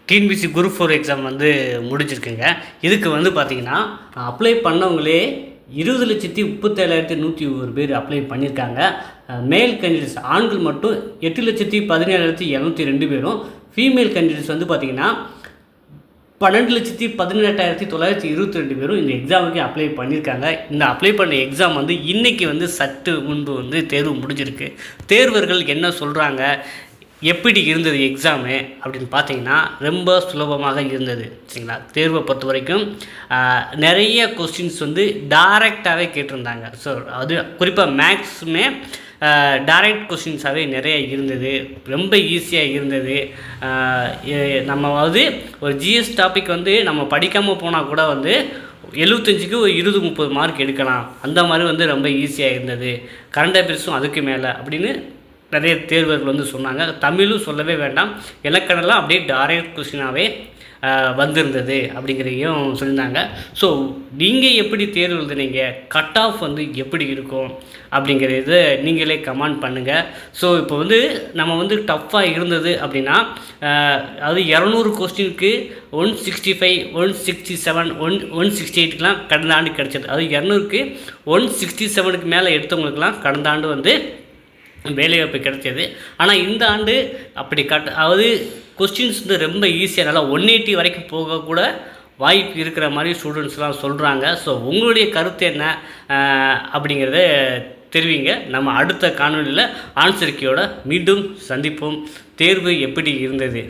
TNPSC group 4 exam வந்து முடிஞ்சிருக்குங்க. இதுக்கு வந்து பார்த்தீங்கன்னா, அப்ளை பண்ணவங்களே 20,37,101 பேர் அப்ளை பண்ணியிருக்காங்க. மேல் கேண்டிடேட்ஸ் ஆண்கள் மட்டும் 8,17,702 பேரும், ஃபீமேல் கேண்டிடேட்ஸ் வந்து பார்த்தீங்கன்னா 12,18,922 பேரும் இந்த எக்ஸாமுக்கு அப்ளை பண்ணியிருக்காங்க. இந்த அப்ளை பண்ண எக்ஸாம் வந்து இன்றைக்கி வந்து சற்று முன்பு வந்து தேர்வு முடிஞ்சிருக்கு. தேர்வர்கள் என்ன சொல்கிறாங்க, எப்படி இருந்தது எக்ஸாமு அப்படின்னு பார்த்தீங்கன்னா, ரொம்ப சுலபமாக இருந்தது. சரிங்களா? தேர்வை பொறுத்த வரைக்கும் நிறைய கொஸ்டின்ஸ் வந்து டைரெக்டாகவே கேட்டிருந்தாங்க. ஸோ அது குறிப்பாக மேக்ஸுமே டைரக்ட் கொஸ்டின்ஸாகவே நிறைய இருந்தது. ரொம்ப ஈஸியாக இருந்தது. நம்ம வந்து ஒரு ஜிஎஸ் டாபிக் வந்து நம்ம படிக்காமல் போனால் கூட வந்து 75க்கு ஒரு 20-30 மார்க் எடுக்கலாம். அந்த மாதிரி வந்து ரொம்ப ஈஸியாக இருந்தது. கரண்ட் அஃபேர்ஸும் அதுக்கு மேலே அப்படின்னு நிறைய தேர்வர்கள் வந்து சொன்னாங்க. தமிழும் சொல்லவே வேண்டாம், இலக்கணம்லாம் அப்படியே டைரக்ட் கொஸ்டினாகவே வந்திருந்தது அப்படிங்கிறதையும் சொல்லியிருந்தாங்க. ஸோ நீங்கள் எப்படி தேர்வு எழுதுனீங்க, கட் ஆஃப் வந்து எப்படி இருக்கும் அப்படிங்கிறத நீங்களே கமெண்ட் பண்ணுங்கள். ஸோ இப்போ வந்து நம்ம வந்து டஃப்பாக இருந்தது அப்படின்னா, அது 200 கொஸ்டினுக்கு 165, 167, 168க்கெலாம் கடந்த ஆண்டு கிடச்சிது. அது 200க்கு 167க்கு மேலே எடுத்தவங்களுக்கெல்லாம் கடந்த ஆண்டு வந்து வேலைவாய்ப்பு கிடைச்சது. ஆனால் இந்த ஆண்டு அப்படி அதாவது கொஸ்டின்ஸ் வந்து ரொம்ப ஈஸியாக நல்லா 180 வரைக்கும் போகக்கூட வாய்ப்பு இருக்கிற மாதிரி ஸ்டூடெண்ட்ஸ்லாம் சொல்கிறாங்க. ஸோ உங்களுடைய கருத்து என்ன அப்படிங்கிறத தெரிவிங்க. நம்ம அடுத்த காணொலியில் ஆன்சர் கீயோட மீண்டும் சந்திப்போம். தேர்வு எப்படி இருந்தது?